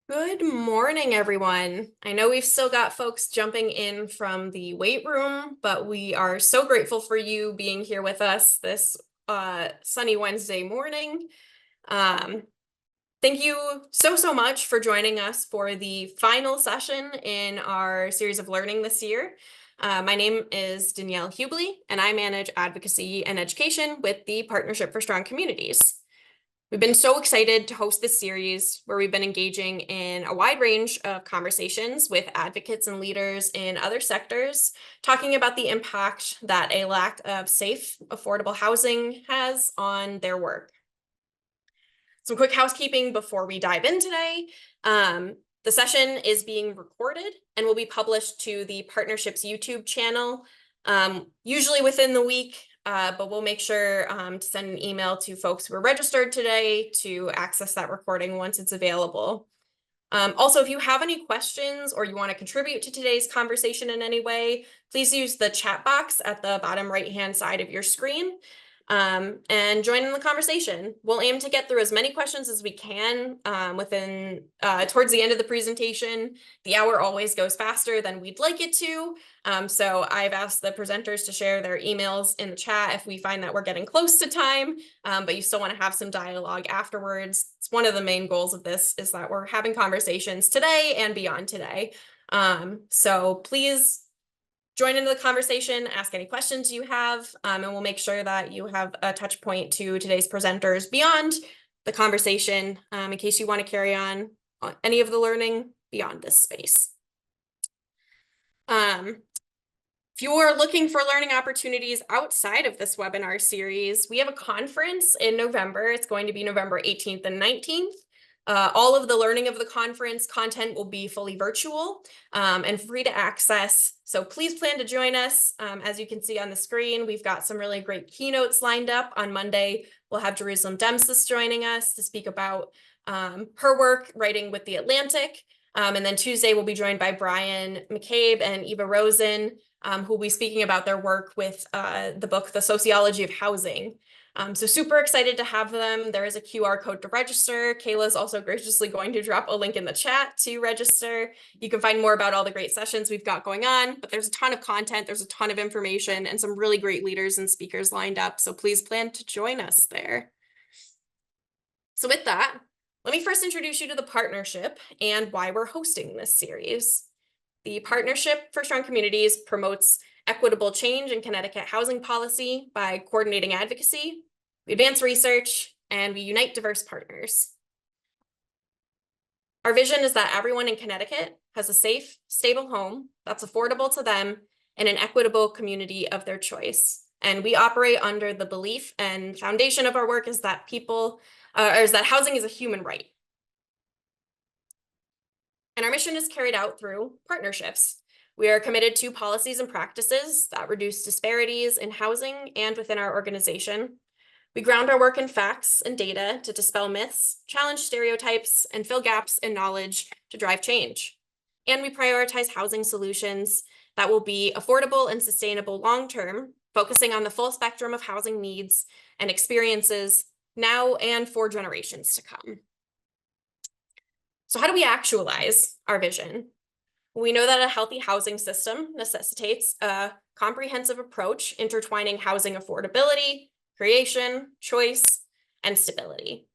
Good morning, everyone. I know we've still got folks jumping in from the weight room, but we are so grateful for you being here with us this sunny Wednesday morning. Um, Thank you so much for joining us for the final session in our series of learning this year. My name is Danielle Hubley, and I manage advocacy and education with the Partnership for Strong Communities. We've been so excited to host this series where we've been engaging in a wide range of conversations with advocates and leaders in other sectors, talking about the impact that a lack of safe, affordable housing has on their work. Some quick housekeeping before we dive in today. The session is being recorded and will be published to the partnership's YouTube channel, usually within the week. But we'll make sure to send an email to folks who are registered today to access that recording once it's available. Also, if you have any questions or you want to contribute to today's conversation in any way, please use the chat box at the bottom right-hand side of your screen and join in the conversation. We'll aim to get through as many questions as we can towards the end of the presentation. The hour always goes faster than we'd like it to. So I've asked the presenters to share their emails in the chat if we find that we're getting close to time, but you still want to have some dialogue afterwards. It's one of the main goals of this is that we're having conversations today and beyond today. So please join into the conversation, ask any questions you have, and we'll make sure that you have a touch point to today's presenters beyond the conversation in case you want to carry on any of the learning beyond this space. If you are looking for learning opportunities outside of this webinar series, we have a conference in November. It's going to be November 18th and 19th. All of the learning of the conference content will be fully virtual and free to access. So please plan to join us. As you can see on the screen, we've got some really great keynotes lined up. On Monday, we'll have Jerusalem Demsis joining us to speak about her work writing with The Atlantic. And then Tuesday, we'll be joined by Brian McCabe and Eva Rosen, who will be speaking about their work with the book, The Sociology of Housing. So super excited to have them. There is a QR code to register. Kayla is also graciously going to drop a link in the chat to register. You can find more about all the great sessions we've got going on, but there's a ton of content, there's a ton of information, and some really great leaders and speakers lined up. So please plan to join us there. So with that, let me first introduce you to the partnership and why we're hosting this series. The Partnership for Strong Communities promotes equitable change in Connecticut housing policy by coordinating advocacy, we advance research, and we unite diverse partners. Our vision is that everyone in Connecticut has a safe, stable home that's affordable to them in an equitable community of their choice. And we operate under the belief and foundation of our work is that housing is a human right. And our mission is carried out through partnerships. We are committed to policies and practices that reduce disparities in housing and within our organization. We ground our work in facts and data to dispel myths, challenge stereotypes, and fill gaps in knowledge to drive change. And we prioritize housing solutions that will be affordable and sustainable long-term, focusing on the full spectrum of housing needs and experiences now and for generations to come. So how do we actualize our vision? We know that a healthy housing system necessitates a comprehensive approach intertwining housing affordability, creation, choice, and stability.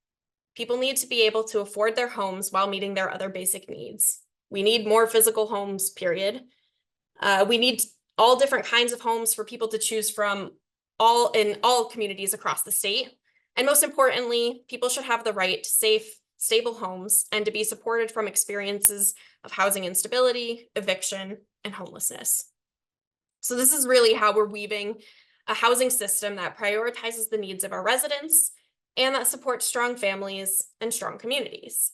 People need to be able to afford their homes while meeting their other basic needs. We need more physical homes, period. We need all different kinds of homes for people to choose from in all communities across the state. And most importantly, people should have the right to safe, stable homes and to be supported from experiences of housing instability, eviction, and homelessness. So this is really how we're weaving a housing system that prioritizes the needs of our residents and that supports strong families and strong communities.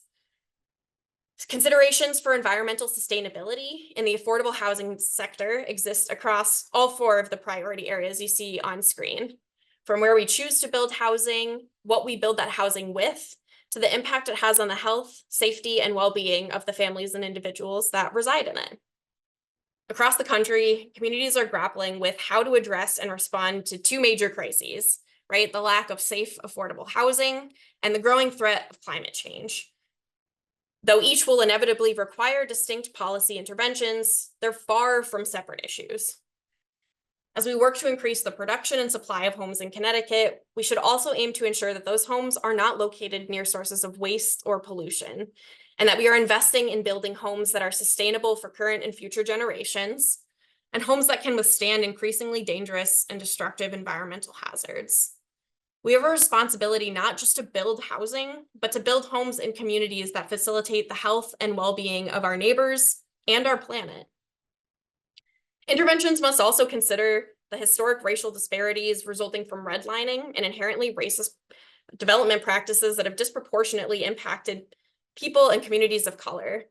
Considerations for environmental sustainability in the affordable housing sector exist across all four of the priority areas you see on screen, from where we choose to build housing, what we build that housing with, to the impact it has on the health, safety, and well-being of the families and individuals that reside in it. Across the country, communities are grappling with how to address and respond to two major crises, right? The lack of safe, affordable housing and the growing threat of climate change. Though each will inevitably require distinct policy interventions, they're far from separate issues. As we work to increase the production and supply of homes in Connecticut, we should also aim to ensure that those homes are not located near sources of waste or pollution, and that we are investing in building homes that are sustainable for current and future generations, and homes that can withstand increasingly dangerous and destructive environmental hazards. We have a responsibility not just to build housing, but to build homes in communities that facilitate the health and well-being of our neighbors and our planet. Interventions must also consider the historic racial disparities resulting from redlining and inherently racist development practices that have disproportionately impacted people and communities of color.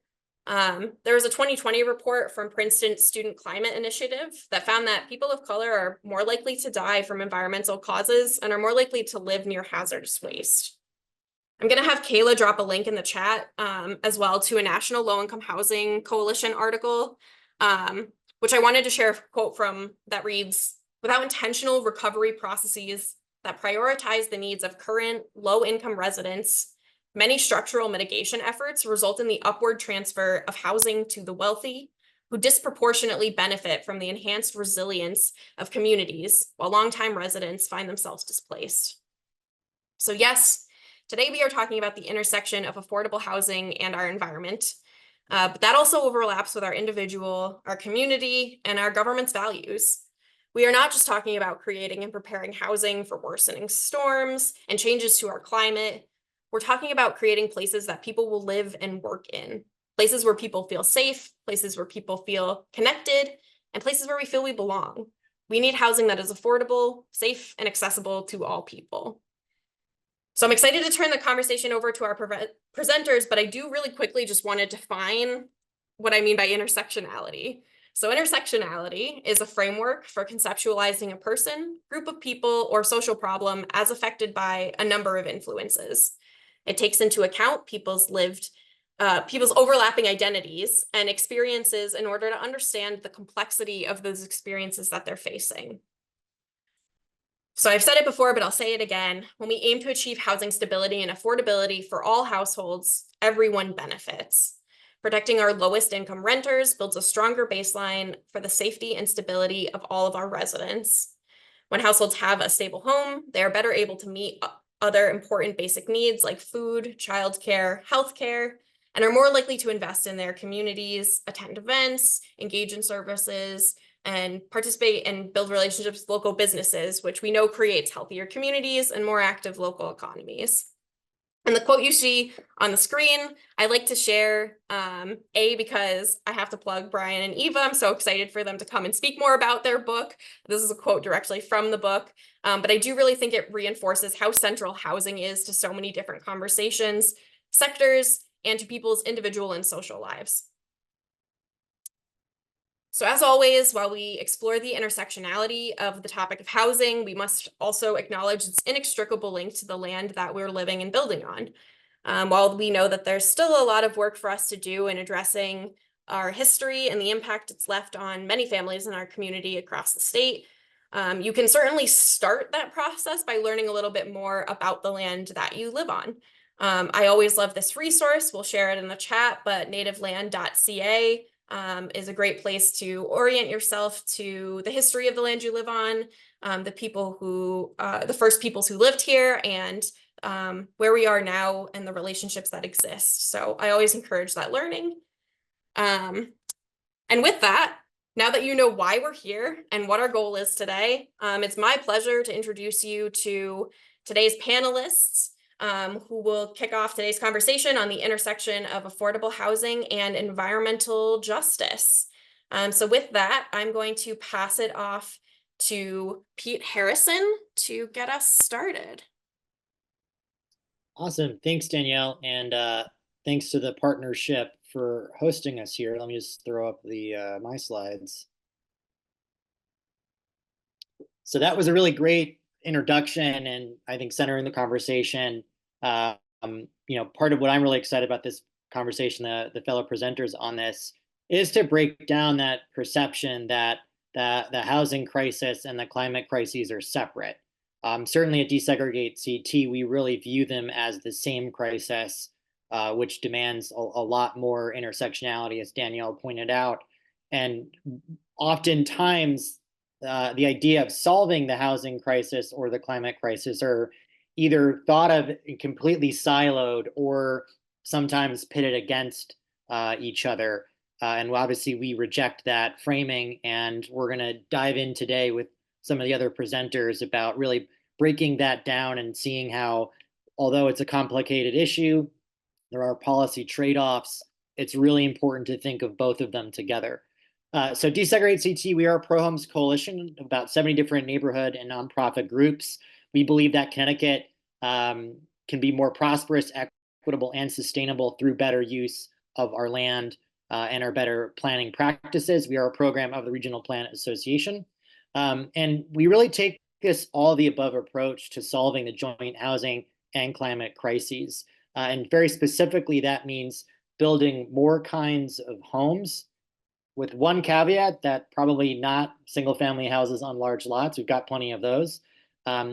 There was a 2020 report from Princeton Student Climate Initiative that found that people of color are more likely to die from environmental causes and are more likely to live near hazardous waste. I'm going to have Kayla drop a link in the chat as well to a National Low-Income Housing Coalition article, which I wanted to share a quote from that reads, "Without intentional recovery processes that prioritize the needs of current low-income residents, many structural mitigation efforts result in the upward transfer of housing to the wealthy, who disproportionately benefit from the enhanced resilience of communities, while longtime residents find themselves displaced." So yes, today we are talking about the intersection of affordable housing and our environment. But that also overlaps with our individual, our community, and our government's values. We are not just talking about creating and preparing housing for worsening storms and changes to our climate. We're talking about creating places that people will live and work in, places where people feel safe, places where people feel connected, and places where we feel we belong. We need housing that is affordable, safe, and accessible to all people. So I'm excited to turn the conversation over to our presenters, but I do really quickly just want to define what I mean by intersectionality. So intersectionality is a framework for conceptualizing a person, group of people, or social problem as affected by a number of influences. It takes into account people's overlapping identities and experiences in order to understand the complexity of those experiences that they're facing. So I've said it before, but I'll say it again. When we aim to achieve housing stability and affordability for all households, everyone benefits. Protecting our lowest income renters builds a stronger baseline for the safety and stability of all of our residents. When households have a stable home, they are better able to meet other important basic needs like food, childcare, healthcare, and are more likely to invest in their communities, attend events, engage in services, and participate and build relationships with local businesses, which we know creates healthier communities and more active local economies. And the quote you see on the screen, I like to share, because I have to plug Brian and Eva. I'm so excited for them to come and speak more about their book. This is a quote directly from the book, but I do really think it reinforces how central housing is to so many different conversations, sectors, and to people's individual and social lives. So as always, while we explore the intersectionality of the topic of housing, we must also acknowledge its inextricable link to the land that we're living and building on. While we know that there's still a lot of work for us to do in addressing our history and the impact it's left on many families in our community across the state, you can certainly start that process by learning a little bit more about the land that you live on. I always love this resource. We'll share it in the chat, but nativeland.ca is a great place to orient yourself to the history of the land you live on, the first peoples who lived here, and where we are now and the relationships that exist. So I always encourage that learning. And with that, now that you know why we're here and what our goal is today, it's my pleasure to introduce you to today's panelists, who will kick off today's conversation on the intersection of affordable housing and environmental justice. So with that, I'm going to pass it off to Pete Harrison to get us started. Awesome. Thanks, Danielle. And thanks to the partnership for hosting us here. Let me just throw up my slides. So that was a really great introduction, and I think centering the conversation. Part of what I'm really excited about this conversation, the fellow presenters on this, is to break down that perception that the housing crisis and the climate crises are separate. Certainly at Desegregate CT, we really view them as the same crisis. which demands a lot more intersectionality, as Danielle pointed out. And oftentimes, the idea of solving the housing crisis or the climate crisis are either thought of completely siloed or sometimes pitted against each other. And obviously, we reject that framing. And we're going to dive in today with some of the other presenters about really breaking that down and seeing how, although it's a complicated issue, there are policy trade-offs. It's really important to think of both of them together. So Desegregate CT, we are a pro-homes coalition of about 70 different neighborhood and nonprofit groups. We believe that Connecticut can be more prosperous, equitable, and sustainable through better use of our land and our better planning practices. We are a program of the Regional Plan Association. And we really take this all the above approach to solving the joint housing and climate crises. And very specifically, that means building more kinds of homes, with one caveat that probably not single family houses on large lots. We've got plenty of those.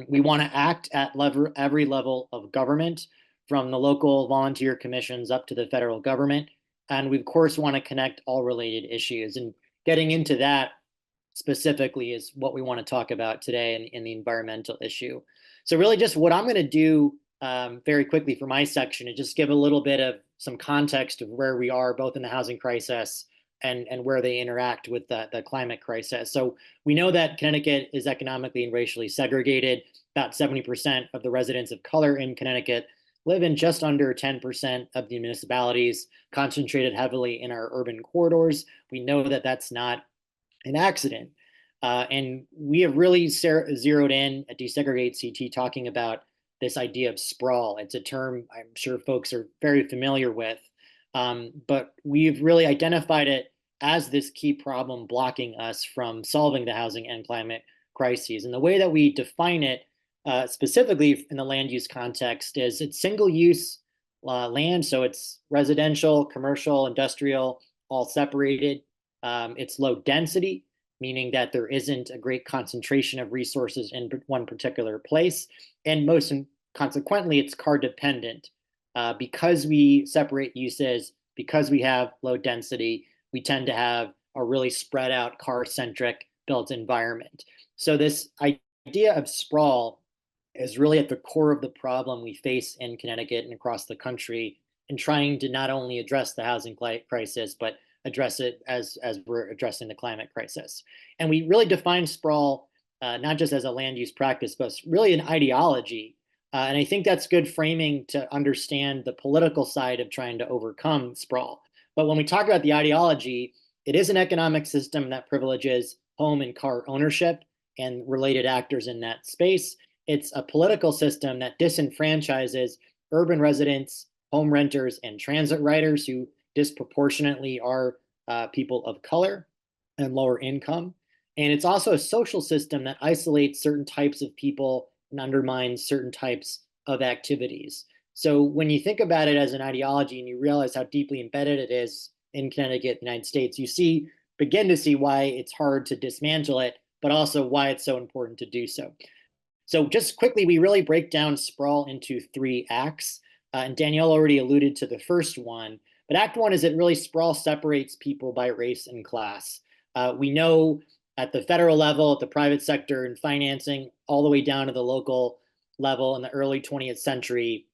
We want to act at every level of government, from the local volunteer commissions up to the federal government. And we, of course, want to connect all related issues. And getting into that specifically is what we want to talk about today in the environmental issue. So really just what I'm going to do very quickly for my section is just give a little bit of some context of where we are both in the housing crisis and where they interact with the climate crisis. So we know that Connecticut is economically and racially segregated. About 70% of the residents of color in Connecticut live in just under 10% of the municipalities, concentrated heavily in our urban corridors. We know that that's not an accident. And we have really zeroed in at Desegregate CT talking about this idea of sprawl. It's a term I'm sure folks are very familiar with, but we've really identified it as this key problem blocking us from solving the housing and climate crises. And the way that we define it, specifically in the land use context, is it's single use land. So it's residential, commercial, industrial, all separated. It's low density, meaning that there isn't a great concentration of resources in one particular place. And most consequently, it's car dependent. Because we separate uses, because we have low density, we tend to have a really spread out car-centric built environment. So this idea of sprawl is really at the core of the problem we face in Connecticut and across the country in trying to not only address the housing crisis, but address it as we're addressing the climate crisis. And we really define sprawl not just as a land use practice, but really an ideology. And I think that's good framing to understand the political side of trying to overcome sprawl. But when we talk about the ideology, it is an economic system that privileges home and car ownership and related actors in that space. It's a political system that disenfranchises urban residents, home renters, and transit riders who disproportionately are people of color and lower income. And it's also a social system that isolates certain types of people and undermines certain types of activities. So when you think about it as an ideology and you realize how deeply embedded it is in Connecticut, the United States, you begin to see why it's hard to dismantle it, but also why it's so important to do so. So just quickly, we really break down sprawl into three acts. And Danielle already alluded to the first one. But Act One is that really sprawl separates people by race and class. We know at the federal level, at the private sector and financing, all the way down to the local level in the early 20th century,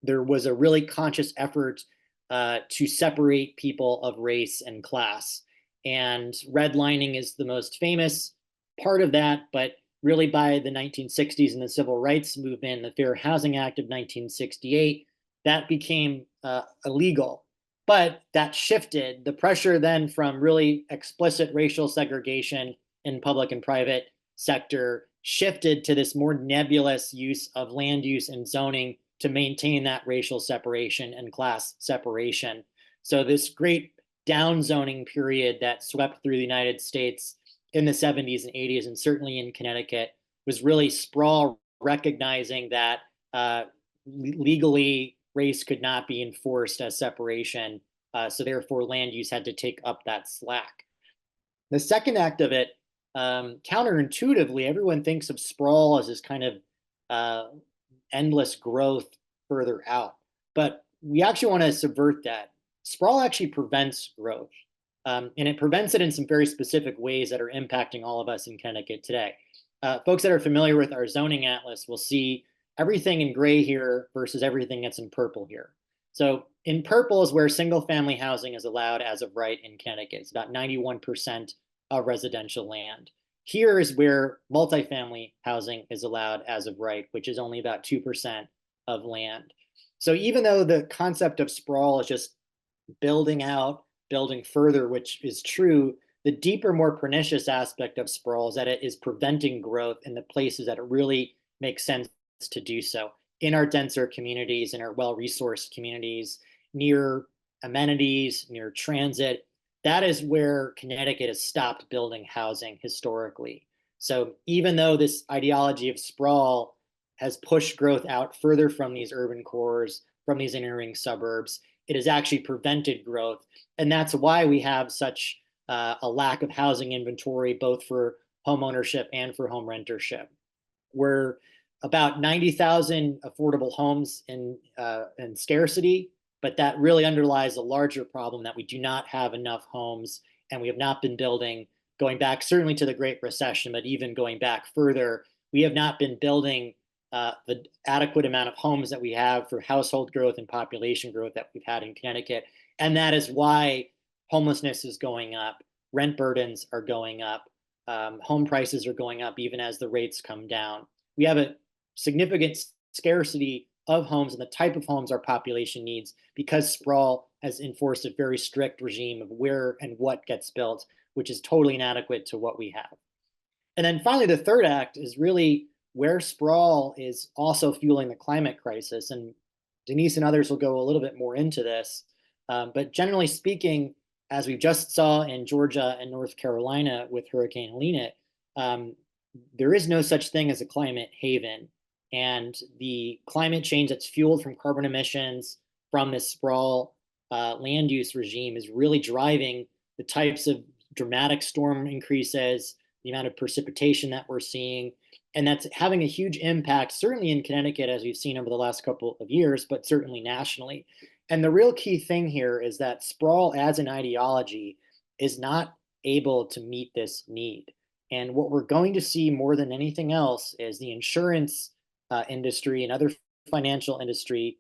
there was a really conscious effort to separate people of race and class. And redlining is the most famous part of that, but really by the 1960s and the Civil Rights Movement, the Fair Housing Act of 1968, that became illegal. But that shifted the pressure then from really explicit racial segregation in public and private sector shifted to this more nebulous use of land use and zoning to maintain that racial separation and class separation. So this great downzoning period that swept through the United States in the 70s and 80s, and certainly in Connecticut, was really sprawl recognizing that legally race could not be enforced as separation. So therefore land use had to take up that slack. The second act of it, counterintuitively, everyone thinks of sprawl as this kind of endless growth further out. But we actually want to subvert that. Sprawl actually prevents growth, and it prevents it in some very specific ways that are impacting all of us in Connecticut today. Folks that are familiar with our zoning atlas will see everything in gray here versus everything that's in purple here. So in purple is where single family housing is allowed as of right in Connecticut. It's about 91% of residential land. Here is where multifamily housing is allowed as of right, which is only about 2% of land. So even though the concept of sprawl is just building out, building further, which is true, the deeper, more pernicious aspect of sprawl is that it is preventing growth in the places that it really makes sense to do so, in our denser communities, in our well-resourced communities, near amenities, near transit. That is where Connecticut has stopped building housing historically. So even though this ideology of sprawl has pushed growth out further from these urban cores, from these inner ring suburbs, it has actually prevented growth. And that's why we have such a lack of housing inventory, both for home ownership and for home rentership. We're about 90,000 affordable homes in scarcity, but that really underlies a larger problem that we do not have enough homes, and we have not been building, going back certainly to the Great Recession, but even going back further, we have not been building the adequate amount of homes that we have for household growth and population growth that we've had in Connecticut. And that is why homelessness is going up, rent burdens are going up, home prices are going up even as the rates come down. We have a significant scarcity of homes and the type of homes our population needs because sprawl has enforced a very strict regime of where and what gets built, which is totally inadequate to what we have. And then finally, the third act is really where sprawl is also fueling the climate crisis. And Denise and others will go a little bit more into this. But generally speaking, as we just saw in Georgia and North Carolina with Hurricane Helene, there is no such thing as a climate haven. And the climate change that's fueled from carbon emissions from this sprawl land use regime is really driving the types of dramatic storm increases, the amount of precipitation that we're seeing. And that's having a huge impact, certainly in Connecticut, as we've seen over the last couple of years, but certainly nationally. And the real key thing here is that sprawl as an ideology is not able to meet this need. And what we're going to see more than anything else is the insurance industry and other financial industry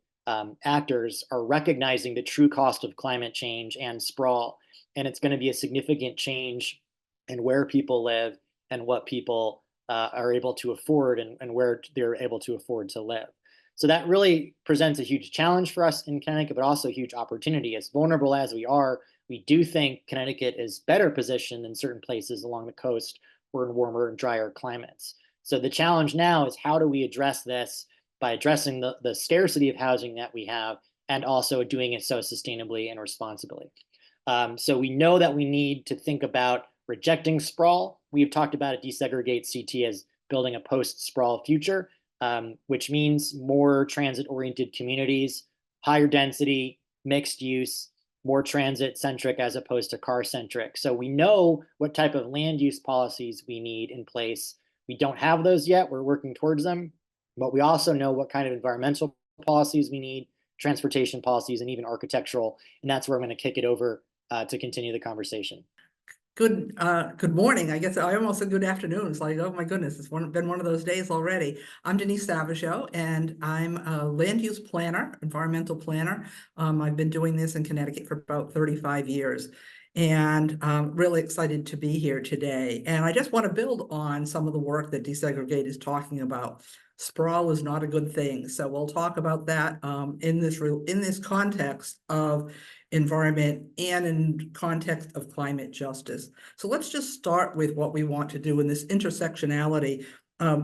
actors are recognizing the true cost of climate change and sprawl. And it's going to be a significant change in where people live and what people are able to afford and where they're able to afford to live. So that really presents a huge challenge for us in Connecticut, but also a huge opportunity. As vulnerable as we are, we do think Connecticut is better positioned than certain places along the coast or in warmer and drier climates. So the challenge now is how do we address this by addressing the scarcity of housing that we have and also doing it so sustainably and responsibly. So we know that we need to think about rejecting sprawl. We've talked about it, desegregate CT as building a post-sprawl future, which means more transit-oriented communities, higher density, mixed use, more transit-centric as opposed to car-centric. So we know what type of land use policies we need in place. We don't have those yet. We're working towards them. But we also know what kind of environmental policies we need, transportation policies, and even architectural. And that's where I'm going to kick it over to continue the conversation. Good morning. I guess I almost said good afternoon. It's like, oh my goodness, it's been one of those days already. I'm Denise Savageau, and I'm a land use planner, environmental planner. I've been doing this in Connecticut for about 35 years, and I'm really excited to be here today. And I just want to build on some of the work that Desegregate is talking about. Sprawl is not a good thing, so we'll talk about that in this context of environment and in context of climate justice. So let's just start with what we want to do in this intersectionality.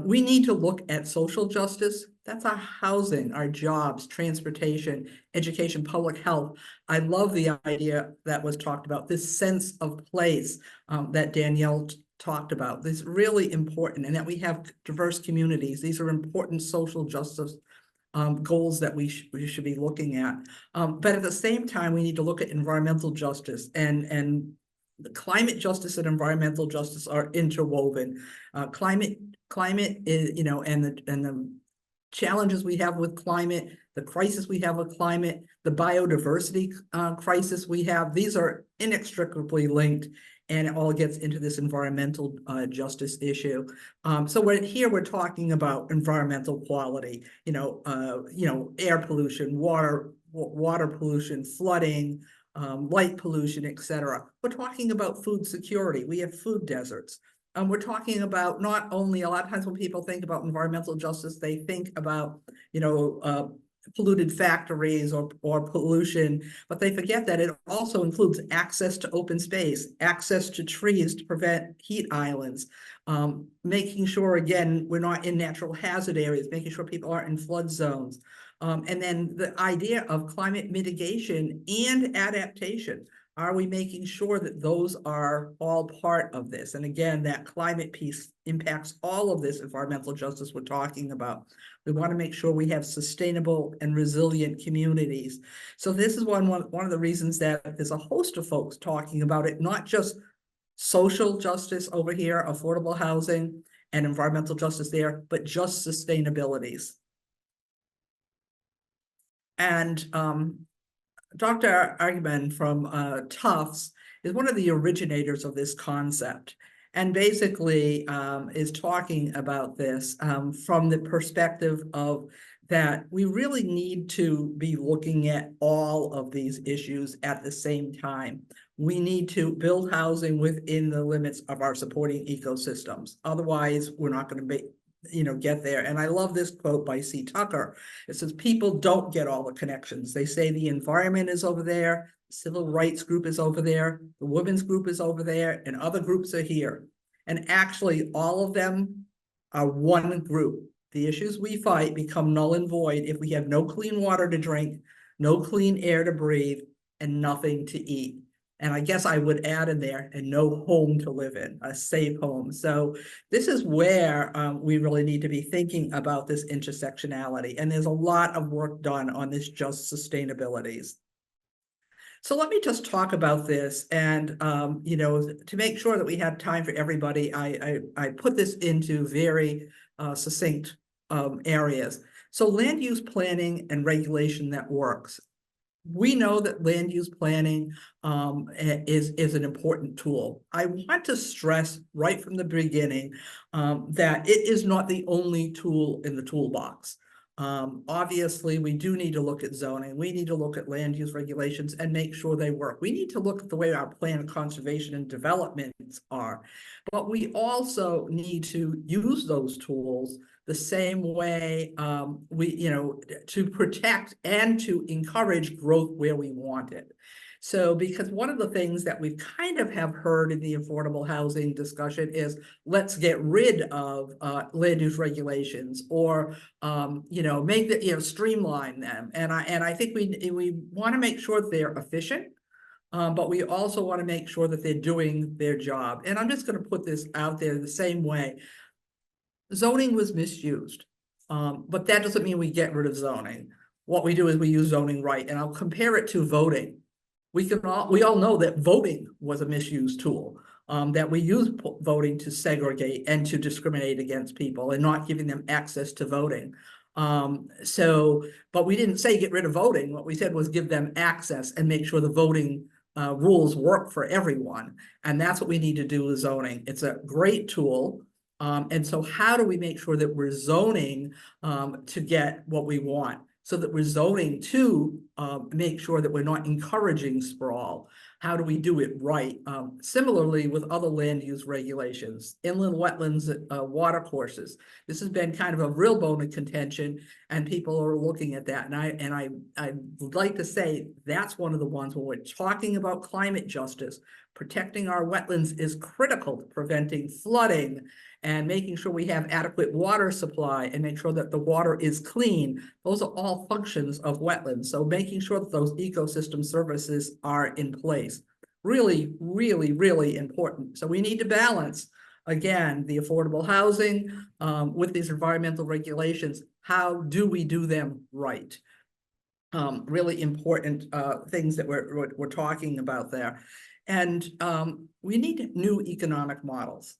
We need to look at social justice. That's our housing, our jobs, transportation, education, public health. I love the idea that was talked about, this sense of place that Danielle talked about. This is really important, and that we have diverse communities. These are important social justice goals that we should be looking at. But at the same time, we need to look at environmental justice, and the climate justice and environmental justice are interwoven. Climate is, and the challenges we have with climate the crisis we have with climate, the biodiversity crisis we have. These are inextricably linked, and it all gets into this environmental justice issue. So we're talking about environmental quality, air pollution, water pollution, flooding, light pollution, etc. We're talking about food security. We have food deserts. We're talking about not only, a lot of times when people think about environmental justice, they think about, polluted factories or pollution, but they forget that it also includes access to open space, access to trees to prevent heat islands, making sure, again, we're not in natural hazard areas, making sure people aren't in flood zones. And then the idea of climate mitigation and adaptation. Are we making sure that those are all part of this? And again, that climate piece impacts all of this environmental justice we're talking about. We want to make sure we have sustainable and resilient communities. So this is one of the reasons that there's a host of folks talking about it, not just social justice over here, affordable housing and environmental justice there, but just sustainabilities. And Dr. Arguman from Tufts is one of the originators of this concept, and basically is talking about this from the perspective of that we really need to be looking at all of these issues at the same time. We need to build housing within the limits of our supporting ecosystems. Otherwise, we're not going to get there. And I love this quote by C. Tucker. It says, people don't get all the connections. They say the environment is over there, the civil rights group is over there, the women's group is over there, and other groups are here. And actually, all of them are one group. The issues we fight become null and void if we have no clean water to drink, no clean air to breathe, and nothing to eat. And I guess I would add in there, and no home to live in, a safe home. So this is where we really need to be thinking about this intersectionality. And there's a lot of work done on this just sustainabilities. So let me just talk about this, and to make sure that we have time for everybody, I put this into very succinct areas. So land use planning and regulation that works. We know that land use planning is an important tool. I want to stress right from the beginning that it is not the only tool in the toolbox. Obviously, we do need to look at zoning. We need to look at land use regulations and make sure they work. We need to look at the way our plan conservation and developments are. But we also need to use those tools the same way to protect and to encourage growth where we want it. So, because one of the things that we kind of have heard in the affordable housing discussion is, let's get rid of land use regulations, or make the streamline them. And I think we want to make sure they're efficient. But we also want to make sure that they're doing their job. And I'm just going to put this out there the same way. Zoning was misused, but that doesn't mean we get rid of zoning. What we do is we use zoning right, and I'll compare it to voting. We all know that voting was a misused tool, that we use voting to segregate and to discriminate against people and not giving them access to voting. But we didn't say get rid of voting. What we said was give them access and make sure the voting rules work for everyone. And that's what we need to do with zoning. It's a great tool. And so how do we make sure that we're zoning to get what we want? So that we're zoning to make sure that we're not encouraging sprawl. How do we do it right? Similarly with other land use regulations, inland wetlands, water courses. This has been kind of a real bone of contention, and people are looking at that. And I would like to say that's one of the ones when we're talking about climate justice, protecting our wetlands is critical to preventing flooding and making sure we have adequate water supply and make sure that the water is clean. Those are all functions of wetlands. So making sure that those ecosystem services are in place. Really, really, really important. So we need to balance, again, the affordable housing with these environmental regulations. How do we do them right? Really important things that we're talking about there. And we need new economic models.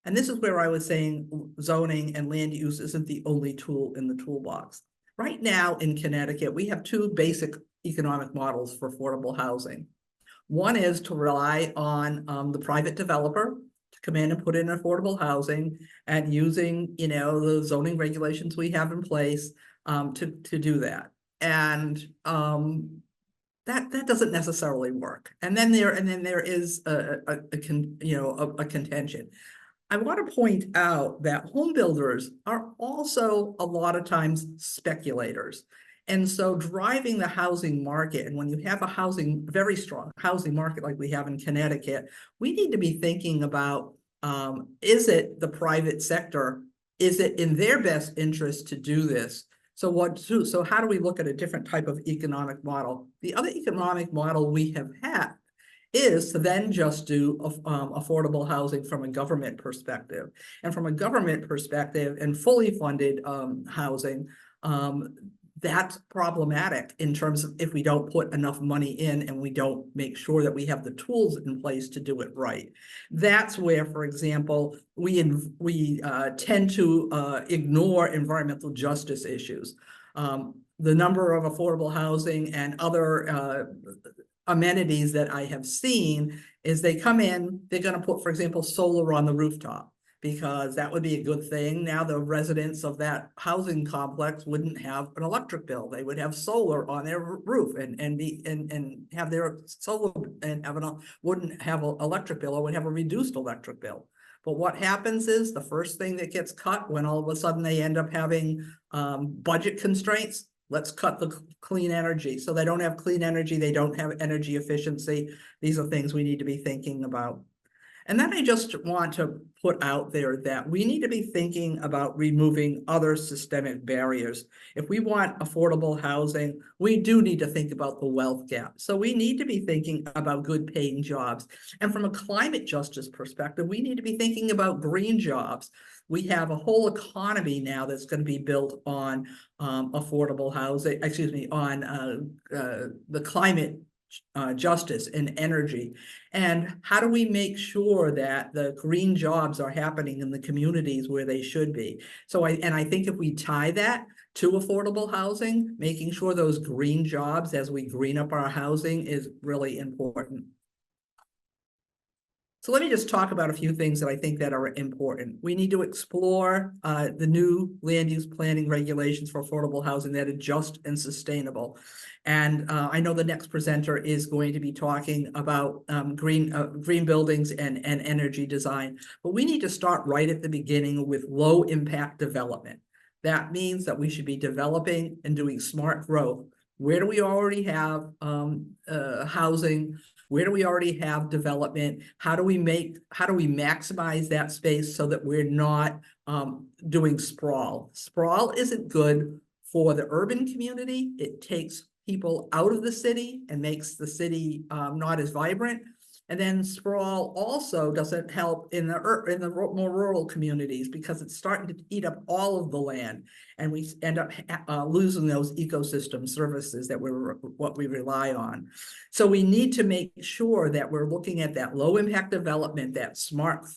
And this is where I was saying zoning and land use isn't the only tool in the toolbox. Right now in Connecticut, we have two basic economic models for affordable housing. One is to rely on the private developer to come in and put in affordable housing and using, the zoning regulations we have in place to do that. And that doesn't necessarily work. And then there is a contention. I want to point out that home builders are also a lot of times speculators. And so driving the housing market, and when you have a very strong housing market like we have in Connecticut, we need to be thinking about, is it the private sector? Is it in their best interest to do this? So how do we look at a different type of economic model? The other economic model we have had is to then just do affordable housing from a government perspective. And from a government perspective and fully funded housing, that's problematic in terms of if we don't put enough money in and we don't make sure that we have the tools in place to do it right. That's where, for example, we tend to ignore environmental justice issues. The number of affordable housing and other amenities that I have seen is they come in, they're going to put, for example, solar on the rooftop, because that would be a good thing. Now the residents of that housing complex wouldn't have an electric bill. They would have solar on their roof and have their solar and wouldn't have an electric bill, or would have a reduced electric bill. But what happens is the first thing that gets cut when all of a sudden they end up having budget constraints, let's cut the clean energy. So they don't have clean energy, they don't have energy efficiency. These are things we need to be thinking about. And then I just want to put out there that we need to be thinking about removing other systemic barriers. If we want affordable housing, we do need to think about the wealth gap. So we need to be thinking about good paying jobs. And from a climate justice perspective, we need to be thinking about green jobs. We have a whole economy now that's going to be built on affordable housing, on the climate justice and energy. And how do we make sure that the green jobs are happening in the communities where they should be? So I think if we tie that to affordable housing, making sure those green jobs as we green up our housing is really important. So let me just talk about a few things that I think that are important. We need to explore the new land use planning regulations for affordable housing that are just and sustainable. And I know the next presenter is going to be talking about green buildings and energy design, but we need to start right at the beginning with low impact development. That means that we should be developing and doing smart growth. Where do we already have housing? Where do we already have development? How do we maximize that space so that we're not doing sprawl? Sprawl isn't good for the urban community. It takes people out of the city and makes the city not as vibrant. And then sprawl also doesn't help in the more rural communities, because it's starting to eat up all of the land, and we end up losing those ecosystem services that what we rely on. So we need to make sure that we're looking at that low impact development, that smart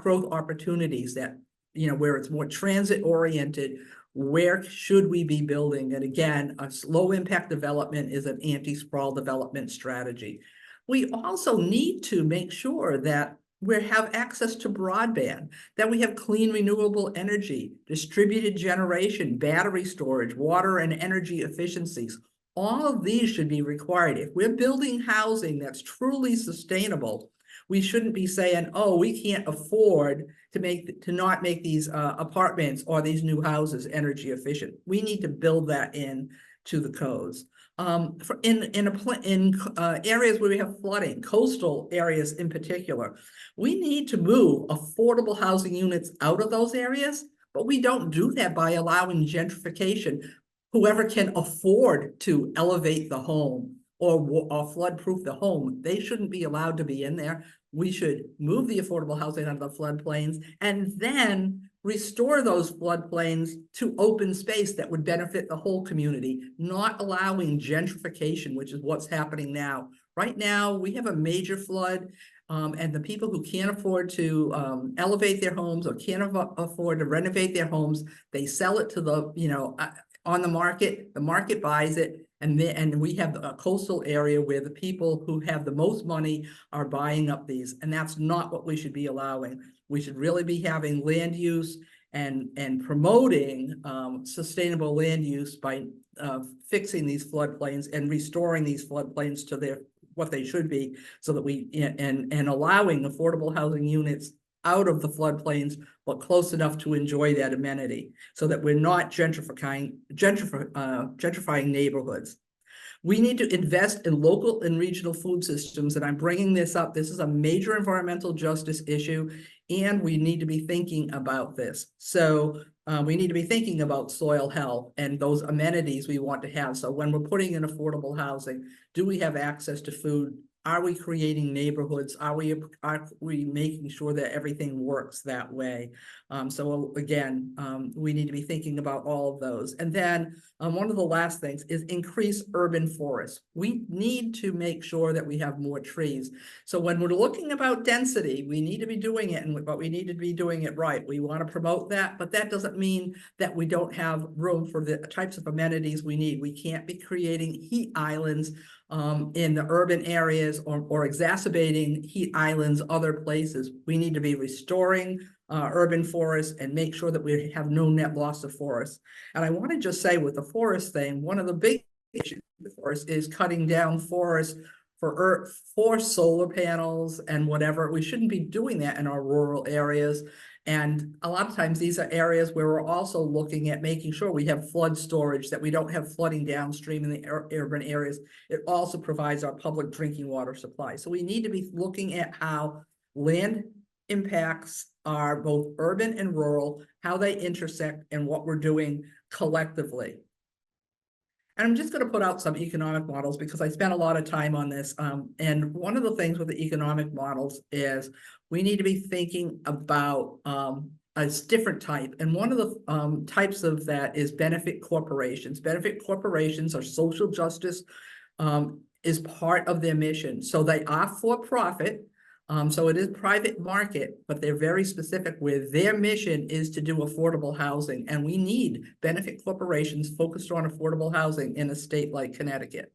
growth opportunities, that where it's more transit oriented. Where should we be building? And again, a low impact development is an anti-sprawl development strategy. We also need to make sure that we have access to broadband, that we have clean renewable energy, distributed generation, battery storage, water and energy efficiencies. All of these should be required. If we're building housing that's truly sustainable, we shouldn't be saying, oh, we can't afford to not make these apartments or these new houses energy efficient. We need to build that in to the codes. In areas where we have flooding, coastal areas in particular, we need to move affordable housing units out of those areas, but we don't do that by allowing gentrification. Whoever can afford to elevate the home or flood-proof the home, they shouldn't be allowed to be in there. We should move the affordable housing out of the floodplains and then restore those floodplains to open space that would benefit the whole community, not allowing gentrification, which is what's happening now. Right now, we have a major flood, and the people who can't afford to elevate their homes or can't afford to renovate their homes, they sell it to the, on the market buys it, and we have a coastal area where the people who have the most money are buying up these, and that's not what we should be allowing. We should really be having land use and promoting sustainable land use by fixing these floodplains and restoring these floodplains to what they should be, so that and allowing affordable housing units out of the floodplains, but close enough to enjoy that amenity, so that we're not gentrifying neighborhoods. We need to invest in local and regional food systems, and I'm bringing this up. This is a major environmental justice issue, and we need to be thinking about this. So we need to be thinking about soil health and those amenities we want to have. So when we're putting in affordable housing, do we have access to food? Are we creating neighborhoods? Are we making sure that everything works that way? So again, we need to be thinking about all of those. And then one of the last things is increase urban forests. We need to make sure that we have more trees. So when we're looking about density, we need to be doing it, but we need to be doing it right. We want to promote that, but that doesn't mean that we don't have room for the types of amenities we need. We can't be creating heat islands in the urban areas, or exacerbating heat islands other places. We need to be restoring urban forests and make sure that we have no net loss of forests. And I want to just say, with the forest thing, one of the big issues with forests is cutting down forests for solar panels and whatever. We shouldn't be doing that in our rural areas. And a lot of times these are areas where we're also looking at making sure we have flood storage, that we don't have flooding downstream in the urban areas. It also provides our public drinking water supply. So we need to be looking at how land impacts are both urban and rural, how they intersect, and what we're doing collectively. And I'm just going to put out some economic models because I spent a lot of time on this. And one of the things with the economic models is we need to be thinking about a different type. And one of the types of that is benefit corporations. Benefit corporations are social justice, is part of their mission. So they are for profit. So it is private market, but they're very specific where their mission is to do affordable housing. And we need benefit corporations focused on affordable housing in a state like Connecticut.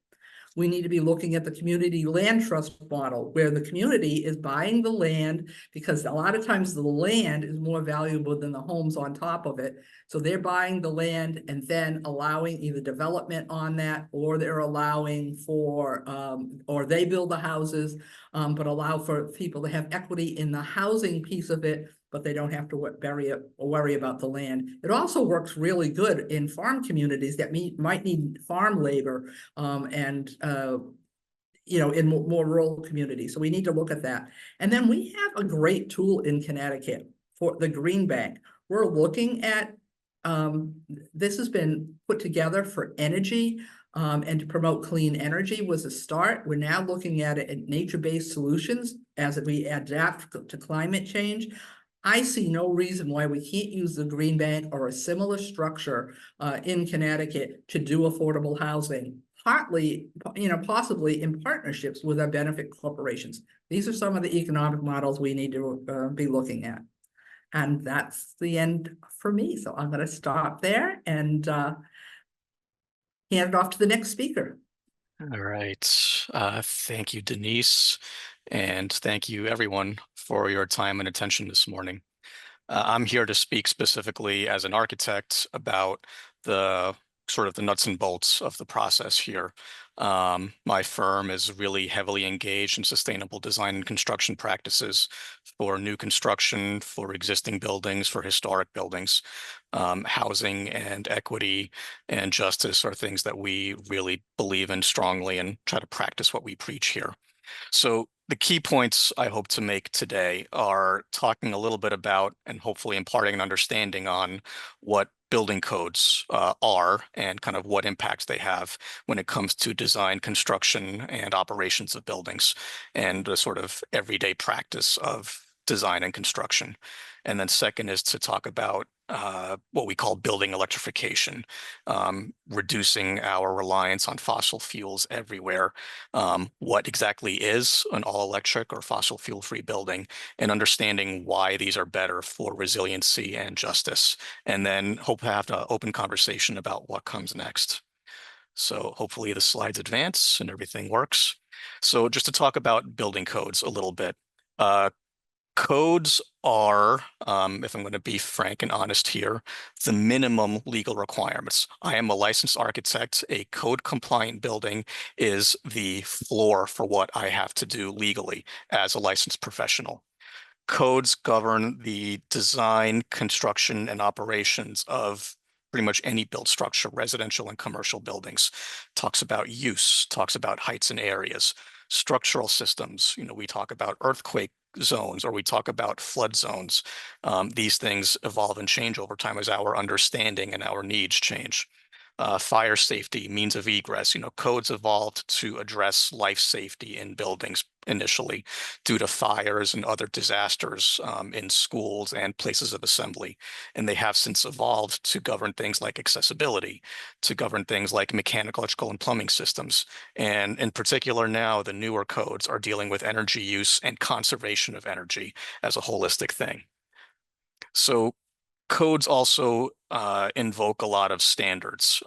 We need to be looking at the community land trust model, where the community is buying the land, because a lot of times the land is more valuable than the homes on top of it. So they're buying the land and then allowing either development on that, or they're allowing for, or they build the houses, but allow for people to have equity in the housing piece of it, but they don't have to worry about the land. It also works really good in farm communities that might need farm labor, and in more rural communities. So we need to look at that. And then we have a great tool in Connecticut for the Green Bank. We're looking at, this has been put together for energy, and to promote clean energy was a start. We're now looking at it in nature-based solutions as we adapt to climate change. I see no reason why we can't use the Green Bank or a similar structure in Connecticut to do affordable housing, partly, possibly in partnerships with our benefit corporations. These are some of the economic models we need to be looking at. And that's the end for me. So I'm going to stop there and hand it off to the next speaker. All right. Thank you, Denise. And thank you, everyone, for your time and attention this morning. I'm here to speak specifically as an architect about the sort of the nuts and bolts of the process here. My firm is really heavily engaged in sustainable design and construction practices for new construction, for existing buildings, for historic buildings. Housing and equity and justice are things that we really believe in strongly and try to practice what we preach here. So the key points I hope to make today are talking a little bit about and hopefully imparting an understanding on what building codes are and kind of what impacts they have when it comes to design, construction, and operations of buildings, and the sort of everyday practice of design and construction. And then second is to talk about what we call building electrification, reducing our reliance on fossil fuels everywhere. What exactly is an all-electric or fossil fuel-free building, and understanding why these are better for resiliency and justice. And then hope to have an open conversation about what comes next. So hopefully the slides advance and everything works. So just to talk about building codes a little bit. Codes are, if I'm going to be frank and honest here, the minimum legal requirements. I am a licensed architect. A code compliant building is the floor for what I have to do legally as a licensed professional. Codes govern the design, construction, and operations of pretty much any built structure, residential and commercial buildings. Talks about use, talks about heights and areas, structural systems. We talk about earthquake zones, or we talk about flood zones. These things evolve and change over time as our understanding and our needs change. Fire safety, means of egress. Codes evolved to address life safety in buildings initially due to fires and other disasters in schools and places of assembly. And they have since evolved to govern things like accessibility, to govern things like mechanical, electrical, and plumbing systems. And in particular now, the newer codes are dealing with energy use and conservation of energy as a holistic thing. So codes also invoke a lot of standards.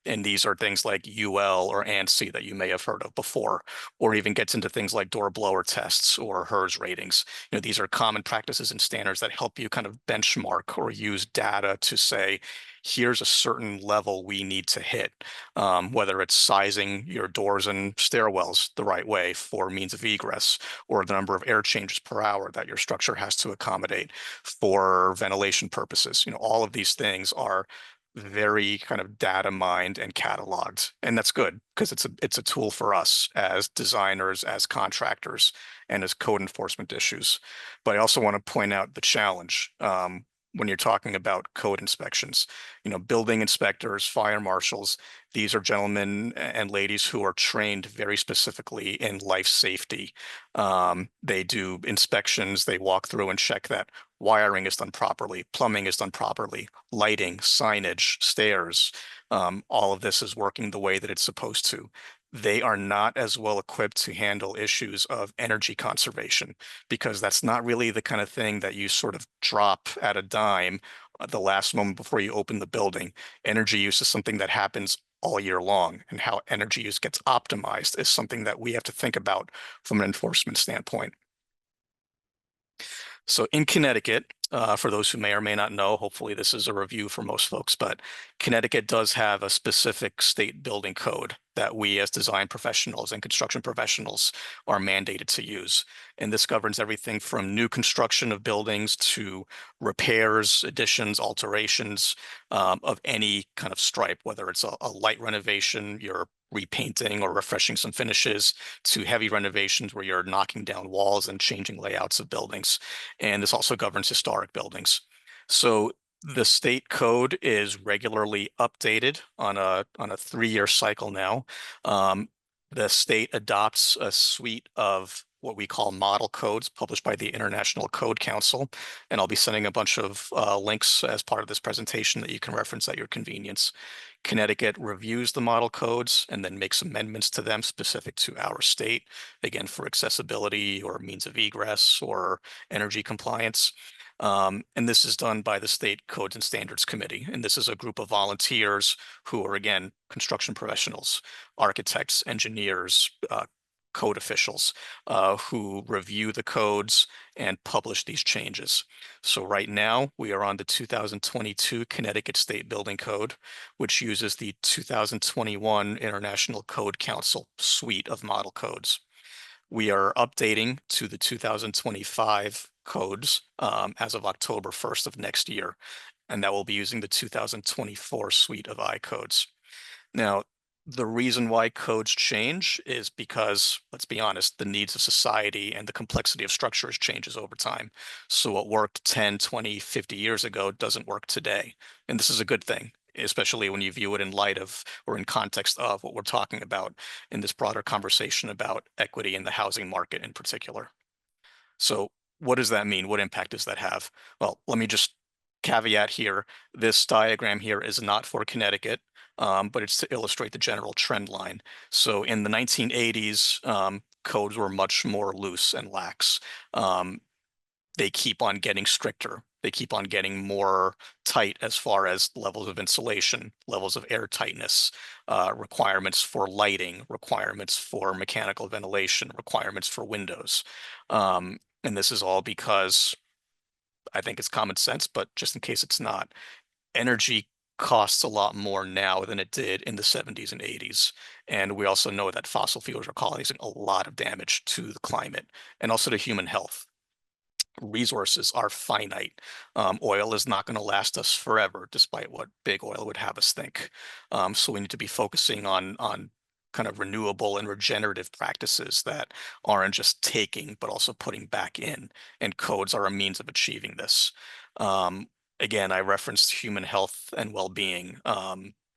And these are things like UL or ANSI that you may have heard of before, or even gets into things like door blower tests or HERS ratings. These are common practices and standards that help you kind of benchmark or use data to say, here's a certain level we need to hit, whether it's sizing your doors and stairwells the right way for means of egress, or the number of air changes per hour that your structure has to accommodate for ventilation purposes. All of these things are very kind of data mined and cataloged, and that's good because it's a tool for us as designers, as contractors, and as code enforcement issues. But I also want to point out the challenge when you're talking about code inspections. Building inspectors, fire marshals, these are gentlemen and ladies who are trained very specifically in life safety. They do inspections, they walk through and check that wiring is done properly, plumbing is done properly, lighting, signage, stairs, all of this is working the way that it's supposed to. They are not as well equipped to handle issues of energy conservation, because that's not really the kind of thing that you sort of drop at a dime at the last moment before you open the building. Energy use is something that happens all year long, and how energy use gets optimized is something that we have to think about from an enforcement standpoint. So in Connecticut, for those who may or may not know, hopefully this is a review for most folks, but Connecticut does have a specific state building code that we as design professionals and construction professionals are mandated to use. And this governs everything from new construction of buildings to repairs, additions, alterations of any kind of stripe, whether it's a light renovation, you're repainting or refreshing some finishes, to heavy renovations where you're knocking down walls and changing layouts of buildings. And this also governs historic buildings. So the state code is regularly updated on a 3-year cycle now. The state adopts a suite of what we call model codes published by the International Code Council. And I'll be sending a bunch of links as part of this presentation that you can reference at your convenience. Connecticut reviews the model codes and then makes amendments to them specific to our state, again, for accessibility or means of egress or energy compliance. And this is done by the State Codes and Standards Committee. And this is a group of volunteers who are, again, construction professionals, architects, engineers, code officials who review the codes and publish these changes. So right now we are on the 2022 Connecticut State Building Code, which uses the 2021 International Code Council suite of model codes. We are updating to the 2025 codes as of October 1st of next year, and that will be using the 2024 suite of I codes. Now, the reason why codes change is because, let's be honest, the needs of society and the complexity of structures changes over time. So what worked 10, 20, 50 years ago doesn't work today. And this is a good thing, especially when you view it in light of or in context of what we're talking about in this broader conversation about equity in the housing market in particular. So what does that mean? What impact does that have? Well, let me just caveat here. This diagram here is not for Connecticut, but it's to illustrate the general trend line. So in the 1980s, codes were much more loose and lax. They keep on getting stricter. They keep on getting more tight as far as levels of insulation, levels of air tightness, requirements for lighting, requirements for mechanical ventilation, requirements for windows. And this is all because I think it's common sense, but just in case it's not, energy costs a lot more now than it did in the 70s and 80s. And we also know that fossil fuels are causing a lot of damage to the climate and also to human health. Resources are finite. Oil is not going to last us forever, despite what big oil would have us think. So we need to be focusing on kind of renewable and regenerative practices that aren't just taking, but also putting back in. And codes are a means of achieving this. Again, I referenced human health and well-being.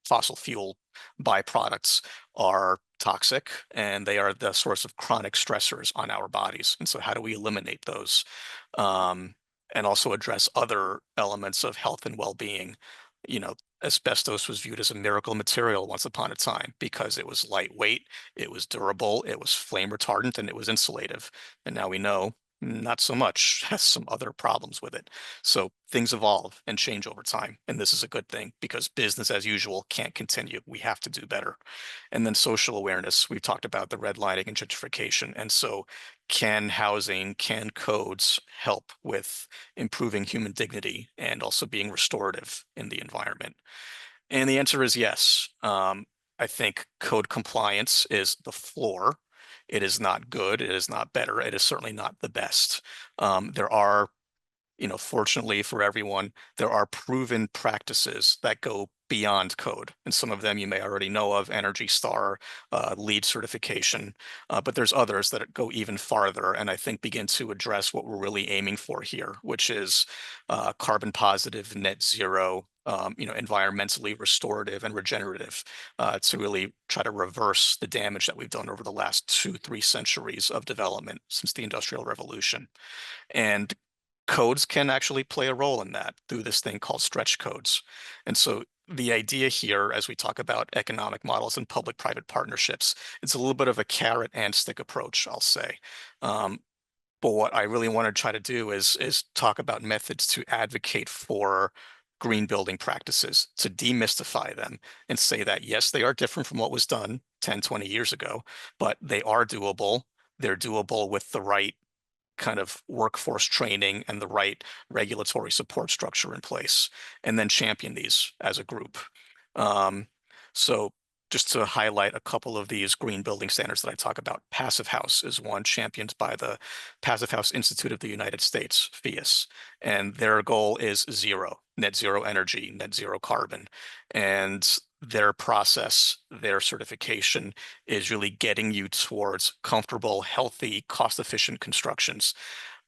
Fossil fuel byproducts are toxic and they are the source of chronic stressors on our bodies. And so how do we eliminate those? And also address other elements of health and well-being. You know, asbestos was viewed as a miracle material once upon a time because it was lightweight, it was durable, it was flame retardant, and it was insulative. And now we know not so much, has some other problems with it. So things evolve and change over time. And this is a good thing because business as usual can't continue. We have to do better. And then social awareness. We've talked about the redlining and gentrification. And so can housing, can codes help with improving human dignity and also being restorative in the environment? And the answer is yes. I think code compliance is the floor. It is not good. It is not better. It is certainly not the best. There are, fortunately for everyone, there are proven practices that go beyond code. And some of them you may already know of, Energy Star, LEED certification, but there's others that go even farther and I think begin to address what we're really aiming for here, which is carbon positive, net zero, environmentally restorative and regenerative, to really try to reverse the damage that we've done over the last 2-3 centuries of development since the Industrial Revolution. And codes can actually play a role in that through this thing called stretch codes. And so the idea here, as we talk about economic models and public-private partnerships, it's a little bit of a carrot and stick approach, I'll say. But what I really want to try to do is talk about methods to advocate for green building practices, to demystify them and say that, yes, they are different from what was done 10, 20 years ago, but they are doable. They're doable with the right kind of workforce training and the right regulatory support structure in place, and then champion these as a group. So just to highlight a couple of these green building standards that I talk about, Passive House is one championed by the Passive House Institute of the United States, PHIUS, and their goal is net zero energy, net zero carbon. And their process, their certification is really getting you towards comfortable, healthy, cost-efficient constructions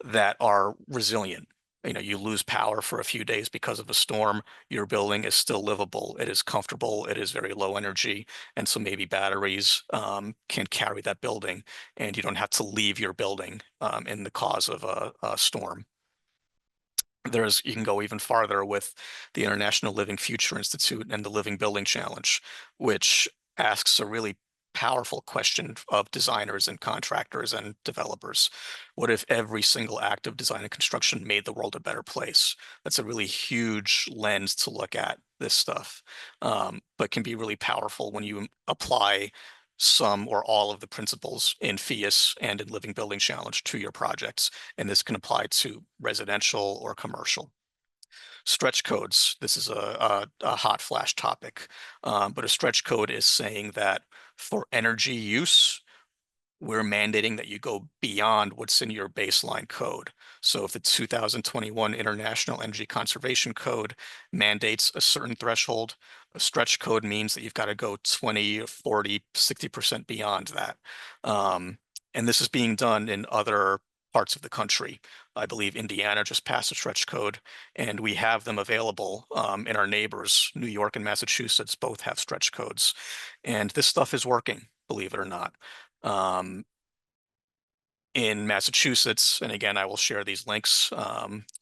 that are resilient. You lose power for a few days because of a storm, your building is still livable, it is comfortable, it is very low energy, and so maybe batteries can carry that building, and you don't have to leave your building in the cause of a storm. You can go even farther with the International Living Future Institute and the Living Building Challenge, which asks a really powerful question of designers and contractors and developers. What if every single act of design and construction made the world a better place? That's a really huge lens to look at this stuff, but can be really powerful when you apply some or all of the principles in PHIUS and in Living Building Challenge to your projects. And this can apply to residential or commercial. Stretch codes, this is a hot flash topic, but a stretch code is saying that for energy use, we're mandating that you go beyond what's in your baseline code. So if the 2021 International Energy Conservation Code mandates a certain threshold, a stretch code means that you've got to go 20, 40, 60% beyond that. And this is being done in other parts of the country. I believe Indiana just passed a stretch code, and we have them available in our neighbors. New York and Massachusetts both have stretch codes. And this stuff is working, believe it or not. in Massachusetts, and again, I will share these links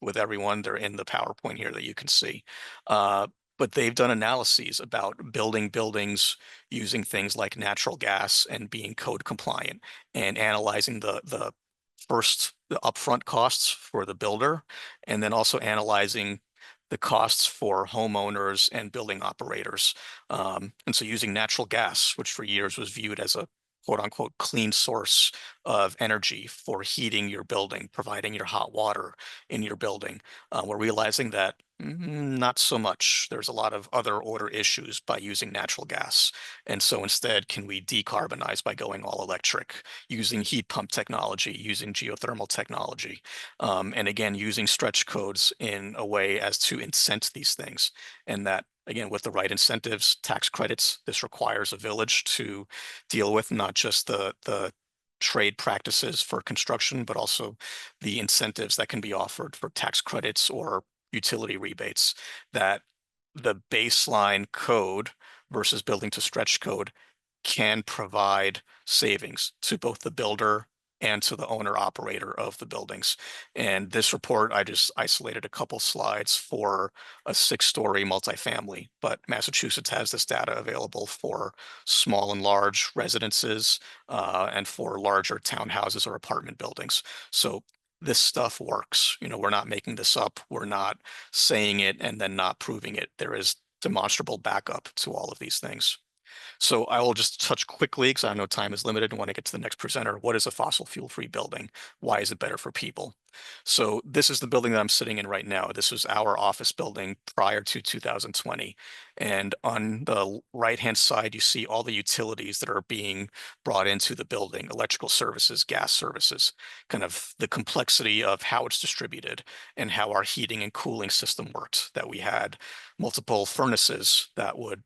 with everyone. They're in the PowerPoint here that you can see. But they've done analyses about building buildings using things like natural gas and being code compliant, and analyzing the upfront costs for the builder, and then also analyzing the costs for homeowners and building operators. And so using natural gas, which for years was viewed as a quote unquote clean source of energy for heating your building, providing your hot water in your building. We're realizing that not so much. There's a lot of other order issues by using natural gas. And so instead, can we decarbonize by going all electric, using heat pump technology, using geothermal technology, and again, using stretch codes in a way as to incent these things. And that, again, with the right incentives, tax credits, this requires a village to deal with, not just the trade practices for construction, but also the incentives that can be offered for tax credits or utility rebates, that the baseline code versus building to stretch code can provide savings to both the builder and to the owner operator of the buildings. And this report, I just isolated a couple slides for a 6-story multifamily, but Massachusetts has this data available for small and large residences and for larger townhouses or apartment buildings. So this stuff works. You know, we're not making this up. We're not saying it and then not proving it. There is demonstrable backup to all of these things. So I will just touch quickly, because I know time is limited and want to get to the next presenter. What is a fossil fuel-free building? Why is it better for people? So this is the building that I'm sitting in right now. This was our office building prior to 2020. And on the right-hand side, you see all the utilities that are being brought into the building: electrical services, gas services, kind of the complexity of how it's distributed and how our heating and cooling system worked, that we had multiple furnaces that would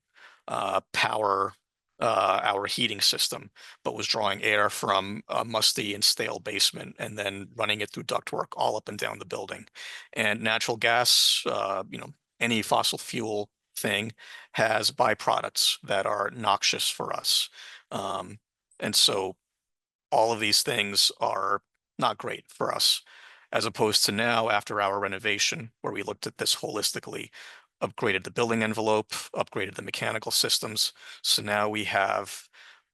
power our heating system, but was drawing air from a musty and stale basement and then running it through ductwork all up and down the building. And natural gas, any fossil fuel thing has byproducts that are noxious for us. And so all of these things are not great for us, as opposed to now, after our renovation, where we looked at this holistically, upgraded the building envelope, upgraded the mechanical systems. So now we have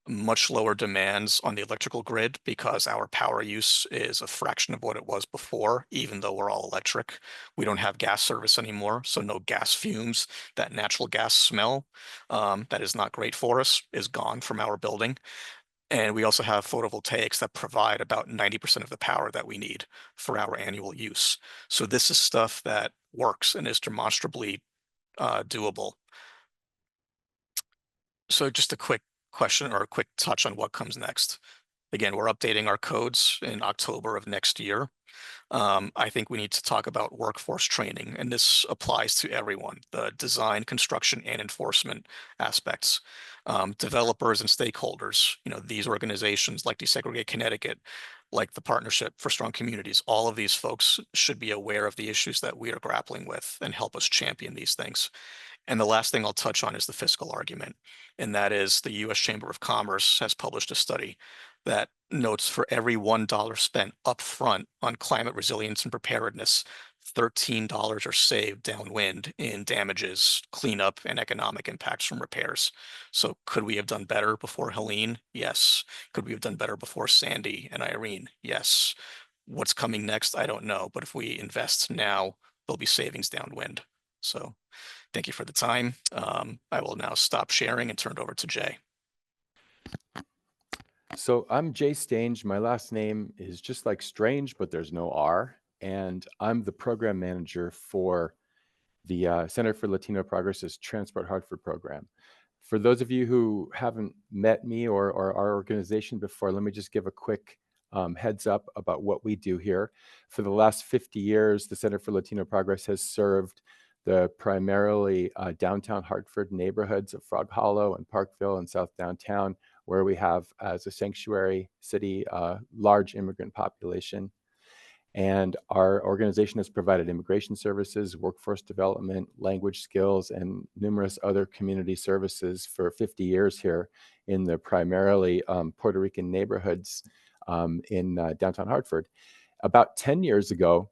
much lower demands on the electrical grid because our power use is a fraction of what it was before, even though we're all electric. We don't have gas service anymore, so no gas fumes. That natural gas smell that is not great for us is gone from our building. And we also have photovoltaics that provide about 90% of the power that we need for our annual use. So this is stuff that works and is demonstrably doable. So just a quick question or a quick touch on what comes next. Again, we're updating our codes in October of next year. I think we need to talk about workforce training, and this applies to everyone: the design, construction, and enforcement aspects. Developers and stakeholders, these organizations like Desegregate Connecticut, like the Partnership for Strong Communities, all of these folks should be aware of the issues that we are grappling with and help us champion these things. And the last thing I'll touch on is the fiscal argument, and that is the U.S. Chamber of Commerce has published a study that notes for every $1 spent upfront on climate resilience and preparedness, $13 are saved downwind in damages, cleanup, and economic impacts from repairs. So could we have done better before Helene? Yes. Could we have done better before Sandy and Irene? Yes. What's coming next? I don't know. But if we invest now, there'll be savings downwind. So thank you for the time. I will now stop sharing and turn it over to Jay. So I'm Jay Stange. My last name is just like Strange, but there's no R. And I'm the program manager for the Center for Latino Progress's Transport Hartford program. For those of you who haven't met me or our organization before, let me just give a quick heads up about what we do here. For the last 50 years, the Center for Latino Progress has served the primarily downtown Hartford neighborhoods of Frog Hollow and Parkville and South Downtown, where we have, as a sanctuary city, a large immigrant population. And our organization has provided immigration services, workforce development, language skills, and numerous other community services for 50 years here in the primarily Puerto Rican neighborhoods in downtown Hartford. About 10 years ago,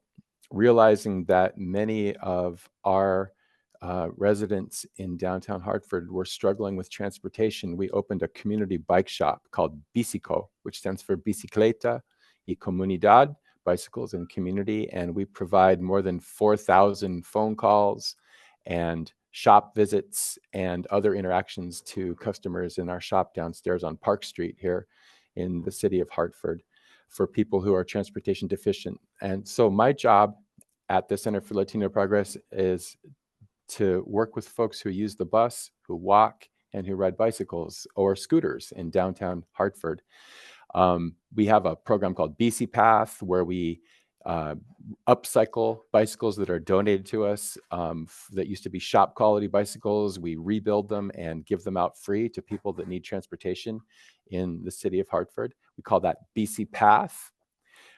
realizing that many of our residents in downtown Hartford were struggling with transportation, we opened a community bike shop called Bicico, which stands for Bicicleta y Comunidad, bicycles and community. And we provide more than 4,000 phone calls and shop visits and other interactions to customers in our shop downstairs on Park Street here in the city of Hartford for people who are transportation deficient. And so my job at the Center for Latino Progress is to work with folks who use the bus, who walk, and who ride bicycles or scooters in downtown Hartford. We have a program called BC Path where we upcycle bicycles that are donated to us that used to be shop quality bicycles. We rebuild them and give them out free to people that need transportation in the city of Hartford. We call that BC Path.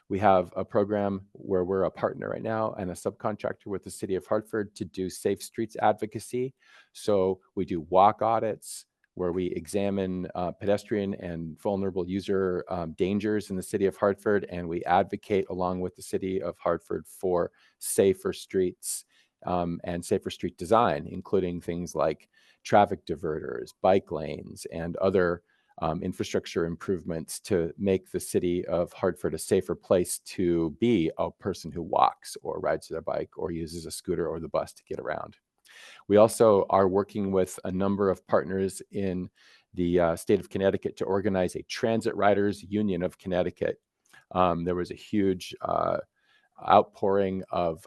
We have a program where we're a partner right now and a subcontractor with the city of Hartford to do safe streets advocacy. So we do walk audits where we examine pedestrian and vulnerable user dangers in the city of Hartford, and we advocate along with the city of Hartford for safer streets and safer street design, including things like traffic diverters, bike lanes, and other infrastructure improvements to make the city of Hartford a safer place to be a person who walks or rides their bike or uses a scooter or the bus to get around. We also are working with a number of partners in the state of Connecticut to organize a Transit Riders Union of Connecticut. There was a huge outpouring of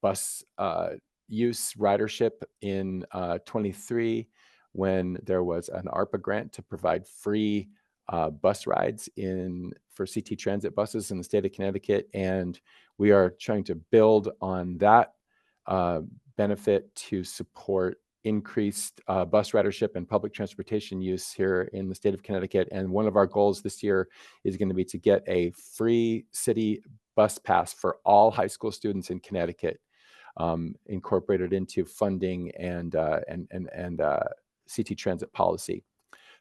bus use ridership in 23 when there was an ARPA grant to provide free bus rides for CT Transit buses in the state of Connecticut. And we are trying to build on that benefit to support increased bus ridership and public transportation use here in the state of Connecticut. And one of our goals this year is going to be to get a free city bus pass for all high school students in Connecticut, incorporated into funding and CT Transit policy.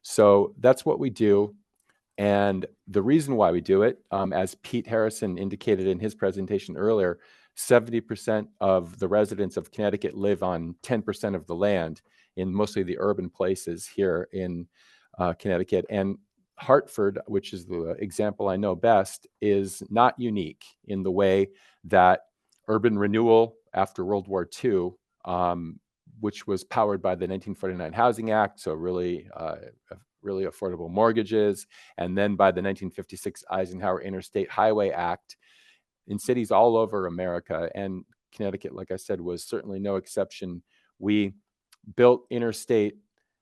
So that's what we do. And the reason why we do it, as Pete Harrison indicated in his presentation earlier, 70% of the residents of Connecticut live on 10% of the land in mostly the urban places here in Connecticut. And Hartford, which is the example I know best, is not unique in the way that urban renewal after World War II, which was powered by the 1949 Housing Act, so really affordable mortgages, and then by the 1956 Eisenhower Interstate Highway Act, in cities all over America, and Connecticut, like I said, was certainly no exception. We built interstate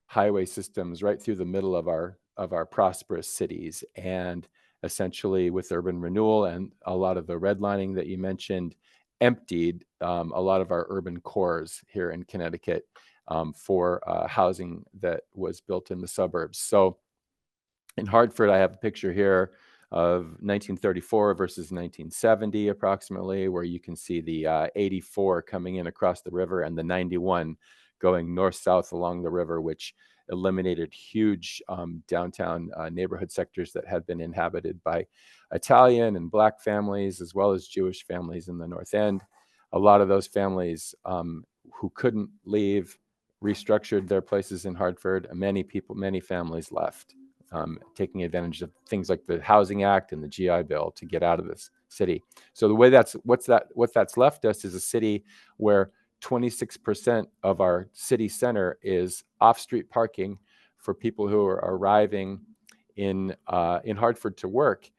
highway systems right through the middle of our prosperous cities, and essentially with urban renewal and a lot of the redlining that you mentioned, emptied a lot of our urban cores here in Connecticut for housing that was built in the suburbs. So in Hartford, I have a picture here of 1934 versus 1970 approximately, where you can see the 84 coming in across the river and the 91 going north-south along the river, which eliminated huge downtown neighborhood sectors that had been inhabited by Italian and Black families, as well as Jewish families in the North End. A lot of those families who couldn't leave restructured their places in Hartford. Many families left, taking advantage of things like the Housing Act and the GI Bill to get out of this city. So the way what that's left us is a city where 26% of our city center is off-street parking for people who are arriving in Hartford to work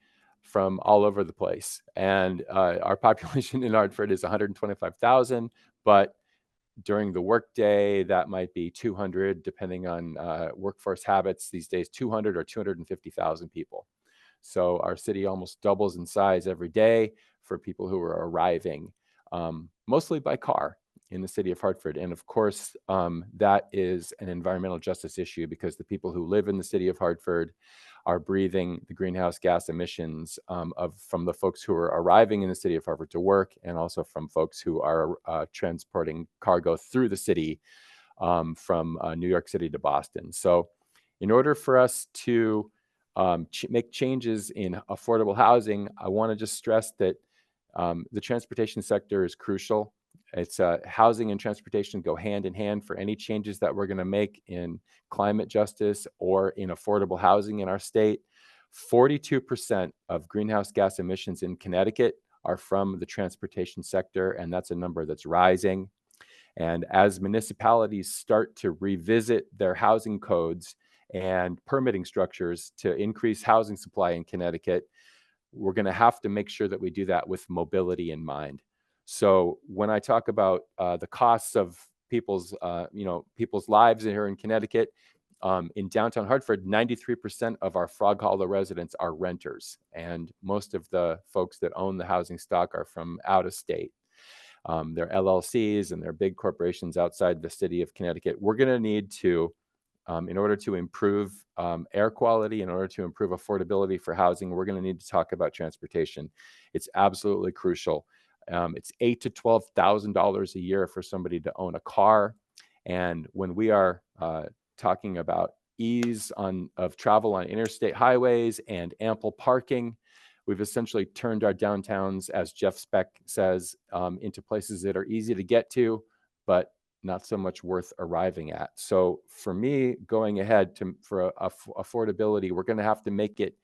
from all over the place. And our population in Hartford is 125,000, but during the workday, that might be 200, depending on workforce habits these days, 200 or 250,000 people. So our city almost doubles in size every day for people who are arriving, mostly by car in the city of Hartford. And of course, that is an environmental justice issue because the people who live in the city of Hartford are breathing the greenhouse gas emissions from the folks who are arriving in the city of Hartford to work, and also from folks who are transporting cargo through the city from New York City to Boston. So in order for us to make changes in affordable housing, I want to just stress that the transportation sector is crucial. It's housing and transportation go hand in hand for any changes that we're going to make in climate justice or in affordable housing in our state. 42% of greenhouse gas emissions in Connecticut are from the transportation sector, and that's a number that's rising. And as municipalities start to revisit their housing codes and permitting structures to increase housing supply in Connecticut, we're going to have to make sure that we do that with mobility in mind. So when I talk about the costs of people's lives here in Connecticut, in downtown Hartford, 93% of our Frog Hollow residents are renters, and most of the folks that own the housing stock are from out of state. They're LLCs and they're big corporations outside the city of Connecticut. We're going to need to, in order to improve air quality, in order to improve affordability for housing, we're going to need to talk about transportation. It's absolutely crucial. It's $8,000 to $12,000 a year for somebody to own a car. And when we are talking about ease of travel on interstate highways and ample parking, we've essentially turned our downtowns, as Jeff Speck says, into places that are easy to get to, but not so much worth arriving at. So for me, going ahead for affordability, we're going to have to make it,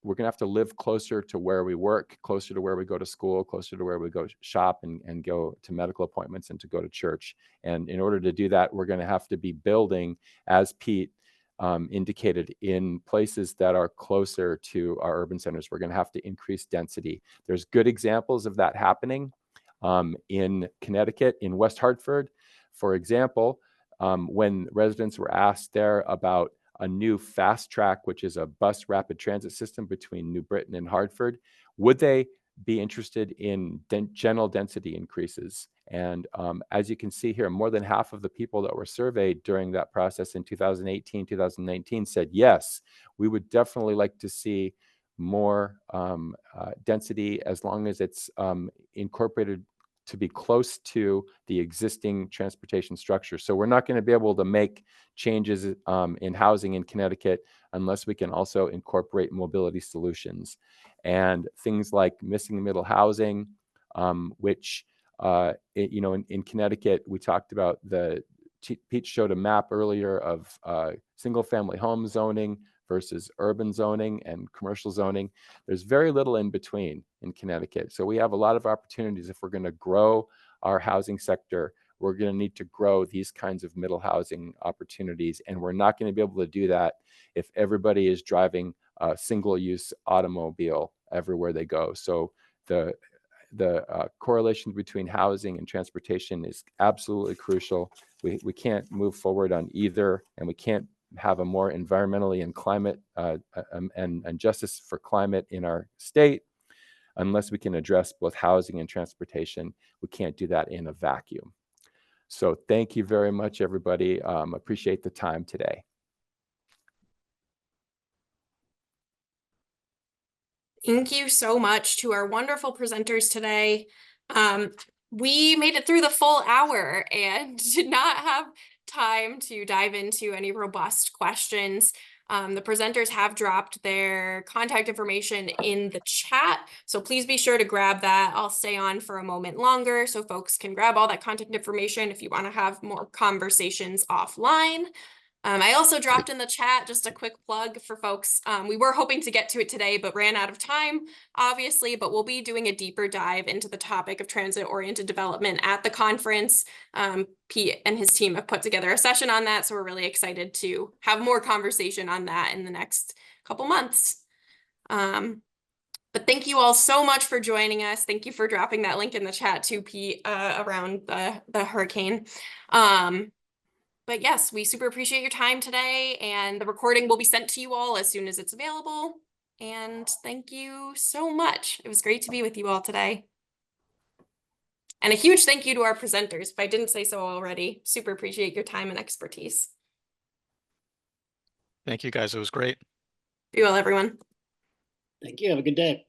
we're going to have to live closer to where we work, closer to where we go to school, closer to where we go shop and go to medical appointments and to go to church. And in order to do that, we're going to have to be building, as Pete indicated, in places that are closer to our urban centers. We're going to have to increase density. There's good examples of that happening in Connecticut, in West Hartford. For example, when residents were asked there about a new fast track, which is a bus rapid transit system between New Britain and Hartford, would they be interested in general density increases? And as you can see here, more than half of the people that were surveyed during that process in 2018, 2019 said, yes, we would definitely like to see more density as long as it's incorporated to be close to the existing transportation structure. So we're not going to be able to make changes in housing in Connecticut unless we can also incorporate mobility solutions. And things like missing middle housing, which, in Connecticut, we talked about Pete showed a map earlier of single family home zoning versus urban zoning and commercial zoning. There's very little in between in Connecticut. So we have a lot of opportunities. If we're going to grow our housing sector, we're going to need to grow these kinds of middle housing opportunities. And we're not going to be able to do that if everybody is driving a single-use automobile everywhere they go. So the correlation between housing and transportation is absolutely crucial. We can't move forward on either, and we can't have a more environmentally and climate and justice for climate in our state unless we can address both housing and transportation. We can't do that in a vacuum. So thank you very much, everybody. Appreciate the time today. Thank you so much to our wonderful presenters today. We made it through the full hour and did not have time to dive into any robust questions. The presenters have dropped their contact information in the chat, so please be sure to grab that. I'll stay on for a moment longer so folks can grab all that contact information if you want to have more conversations offline. I also dropped in the chat just a quick plug for folks. We were hoping to get to it today, but ran out of time, obviously, but we'll be doing a deeper dive into the topic of transit-oriented development at the conference. Pete and his team have put together a session on that, so we're really excited to have more conversation on that in the next couple months. But thank you all so much for joining us. Thank you for dropping that link in the chat too, Pete, around the hurricane. But yes, we super appreciate your time today, and the recording will be sent to you all as soon as it's available. And thank you so much. It was great to be with you all today. And a huge thank you to our presenters, if I didn't say so already. Super appreciate your time and expertise. Thank you, guys. It was great. Be well, everyone. Thank you. Have a good day.